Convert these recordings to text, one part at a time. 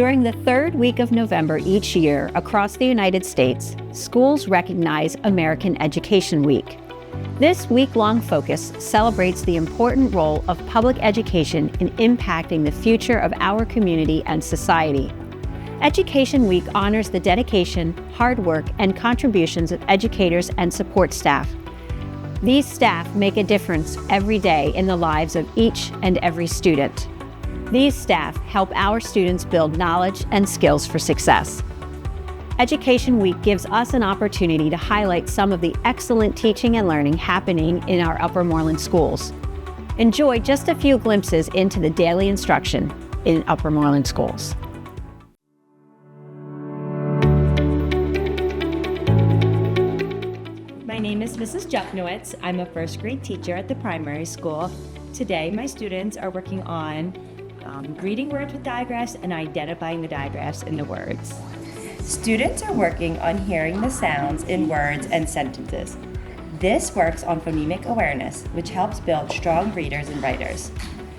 During the third week of November each year across the United States, schools recognize American Education Week. This week-long focus celebrates the important role of public education in impacting the future of our community and society. Education Week honors the dedication, hard work, and contributions of educators and support staff. These staff make a difference every day in the lives of each and every student. These staff help our students build knowledge and skills for success. Education Week gives us an opportunity to highlight some of the excellent teaching and learning happening in our Upper Moreland schools. Enjoy just a few glimpses into the daily instruction in Upper Moreland schools. My name is Mrs. Jepnowitz. I'm a first grade teacher at the primary school. Today, my students are working on reading words with digraphs and identifying the digraphs in the words. Students are working on hearing the sounds in words and sentences. This works on phonemic awareness, which helps build strong readers and writers.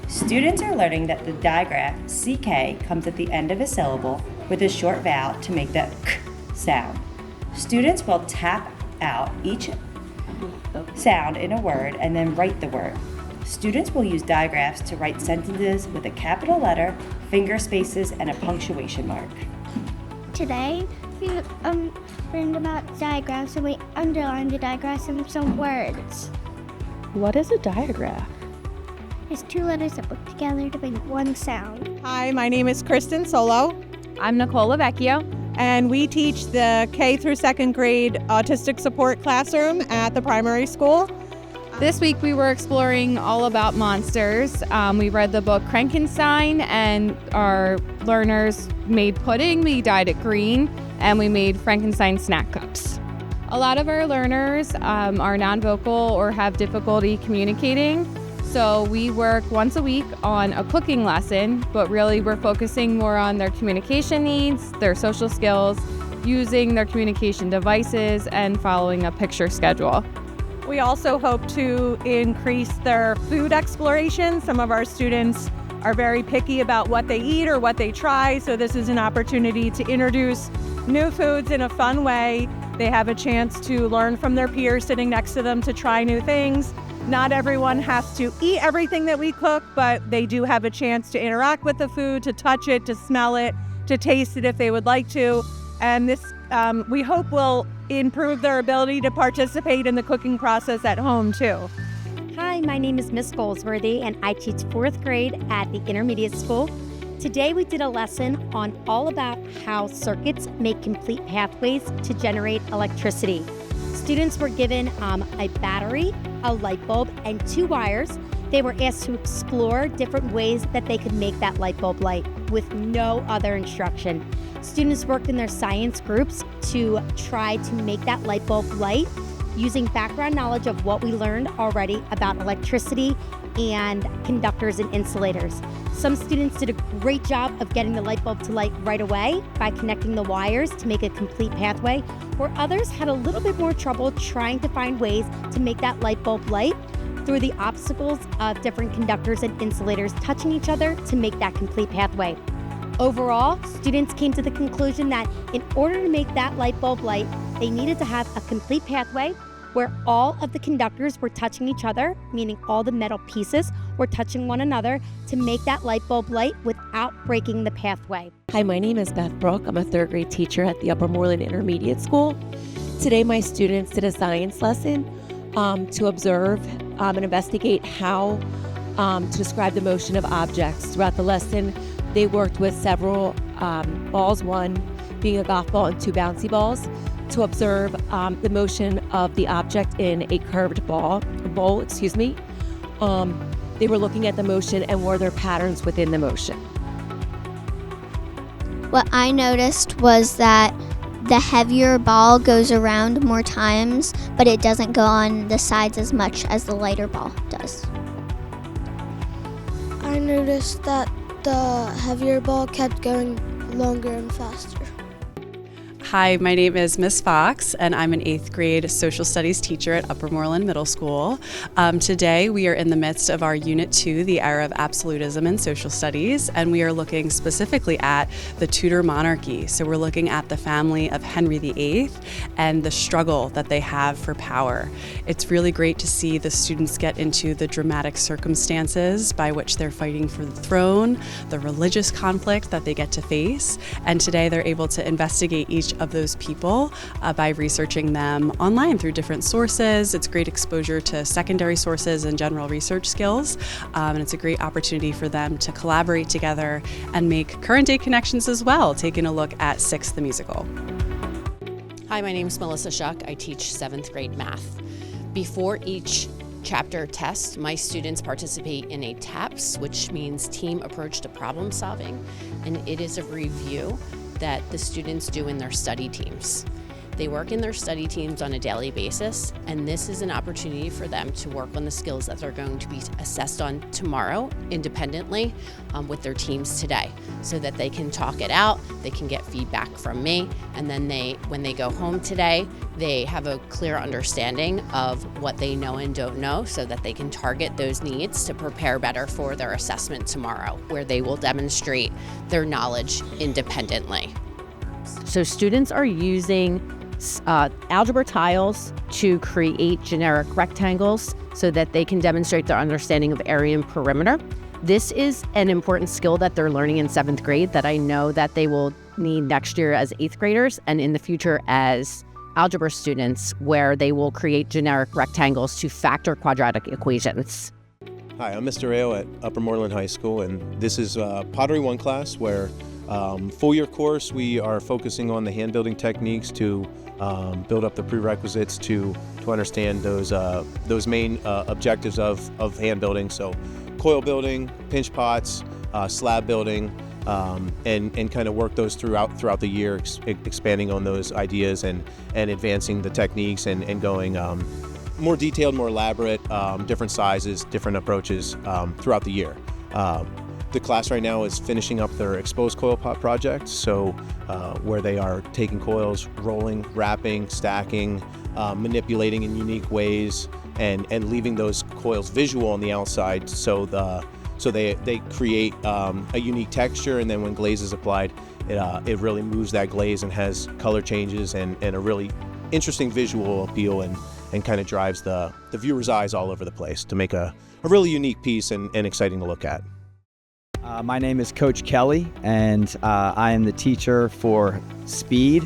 Students are learning that the digraph CK comes at the end of a syllable with a short vowel to make the k sound. Students will tap out each sound in a word and then write the word. Students will use digraphs to write sentences with a capital letter, finger spaces, and a punctuation mark. Today, we learned about digraphs and we underlined the digraphs in some words. What is a digraph? It's two letters that work together to make one sound. Hi, my name is Kristen Solo, I'm Nicole Vecchio. and we teach the K through second grade autistic support classroom at the primary school. This week we were exploring all about monsters. We read the book Frankenstein, and our learners made pudding. We dyed it green, and we made Frankenstein snack cups. A lot of our learners are non-vocal or have difficulty communicating, so we work once a week on a cooking lesson, but really we're focusing more on their communication needs, their social skills, using their communication devices, and following a picture schedule. We also hope to increase their food exploration. Some of our students are very picky about what they eat or what they try, so this is an opportunity to introduce new foods in a fun way. They have a chance to learn from their peers sitting next to them to try new things. Not everyone has to eat everything that we cook, but they do have a chance to interact with the food, to touch it, to smell it, to taste it if they would like to. And this, we hope, will improve their ability to participate in the cooking process at home too. Hi, my name is Miss Goldsworthy, and I teach 4th grade at the intermediate school. Today we did a lesson on all about how circuits make complete pathways to generate electricity. Students were given a battery, a light bulb, and 2 wires. They were asked to explore different ways that they could make that light bulb light with no other instruction. Students worked in their science groups to try to make that light bulb light using background knowledge of what we learned already about electricity and conductors and insulators. Some students did a great job of getting the light bulb to light right away by connecting the wires to make a complete pathway, where others had a little bit more trouble trying to find ways to make that light bulb light through the obstacles of different conductors and insulators touching each other to make that complete pathway. Overall, students came to the conclusion that in order to make that light bulb light, they needed to have a complete pathway where all of the conductors were touching each other, meaning all the metal pieces were touching one another to make that light bulb light without breaking the pathway. Hi, my name is Beth Brooke. I'm a 3rd grade teacher at the Upper Moreland Intermediate School. Today, my students did a science lesson to observe and investigate how to describe the motion of objects. Throughout the lesson, they worked with several balls, one being a golf ball and 2 bouncy balls, to observe the motion of the object in a curved bowl. They were looking at the motion and were there patterns within the motion. What I noticed was that the heavier ball goes around more times, but it doesn't go on the sides as much as the lighter ball does. I noticed that the heavier ball kept going longer and faster. Hi, my name is Miss Fox, and I'm an 8th grade social studies teacher at Upper Moreland Middle School. Today, we are in the midst of our Unit 2, the Era of Absolutism in Social Studies, and we are looking specifically at the Tudor monarchy. So we're looking at the family of Henry VIII and the struggle that they have for power. It's really great to see the students get into the dramatic circumstances by which they're fighting for the throne, the religious conflict that they get to face, and today they're able to investigate each of those people by researching them online through different sources. It's great exposure to secondary sources and general research skills, and it's a great opportunity for them to collaborate together and make current day connections as well, taking a look at Six the Musical. Hi, my name is Melissa Shuck. I teach 7th grade math. Before each chapter test, my students participate in a TAPS, which means Team Approach to Problem Solving, and it is a review that the students do in their study teams. They work in their study teams on a daily basis, and this is an opportunity for them to work on the skills that they're going to be assessed on tomorrow independently with their teams today, so that they can talk it out, they can get feedback from me, and then when they go home today, they have a clear understanding of what they know and don't know, so that they can target those needs to prepare better for their assessment tomorrow, where they will demonstrate their knowledge independently. So students are using algebra tiles to create generic rectangles so that they can demonstrate their understanding of area and perimeter. This is an important skill that they're learning in 7th grade that I know that they will need next year as 8th graders and in the future as algebra students, where they will create generic rectangles to factor quadratic equations. Hi, I'm Mr. Ayo at Upper Moreland High School, and this is Pottery 1 class where full year course we are focusing on the hand building techniques to build up the prerequisites to understand those main objectives of hand building. So coil building, pinch pots, slab building, and kind of work those throughout the year, expanding on those ideas and advancing the techniques and going more detailed, more elaborate, different sizes, different approaches throughout the year. The class right now is finishing up their exposed coil pot project, so where they are taking coils, rolling, wrapping, stacking, manipulating in unique ways, and leaving those coils visual on the outside, so they create a unique texture, and then when glaze is applied, it really moves that glaze and has color changes and a really interesting visual appeal, and kind of drives the viewer's eyes all over the place to make a really unique piece and exciting to look at. My name is Coach Kelly, and I am the teacher for SPEED.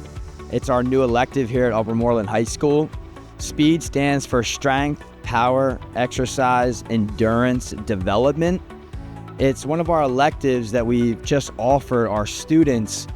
It's our new elective here at Upper Moreland High School. SPEED stands for Strength, Power, Exercise, Endurance, Development. It's one of our electives that we've just offered our students,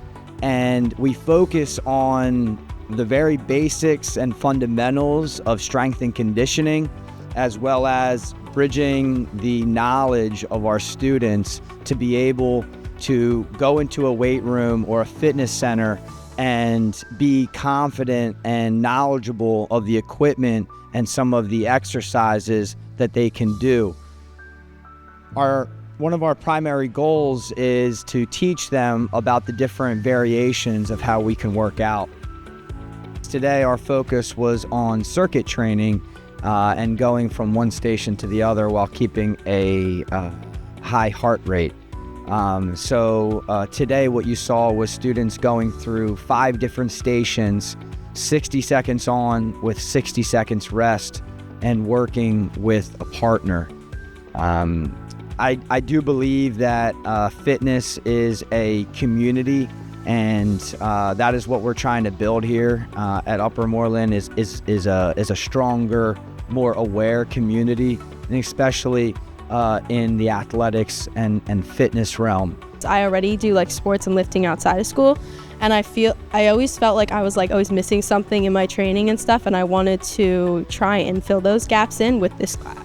and we focus on the very basics and fundamentals of strength and conditioning, as well as bridging the knowledge of our students to be able to go into a weight room or a fitness center and be confident and knowledgeable of the equipment and some of the exercises that they can do. One of our primary goals is to teach them about the different variations of how we can work out. Today our focus was on circuit training and going from one station to the other while keeping a high heart rate. So today what you saw was students going through 5 different stations, 60 seconds on with 60 seconds rest, and working with a partner. I do believe that fitness is a community, and that is what we're trying to build here at Upper Moreland is a stronger, more aware community, and especially in the athletics and fitness realm. I already do like sports and lifting outside of school, and I always felt like I was always missing something in my training and stuff, and I wanted to try and fill those gaps in with this class.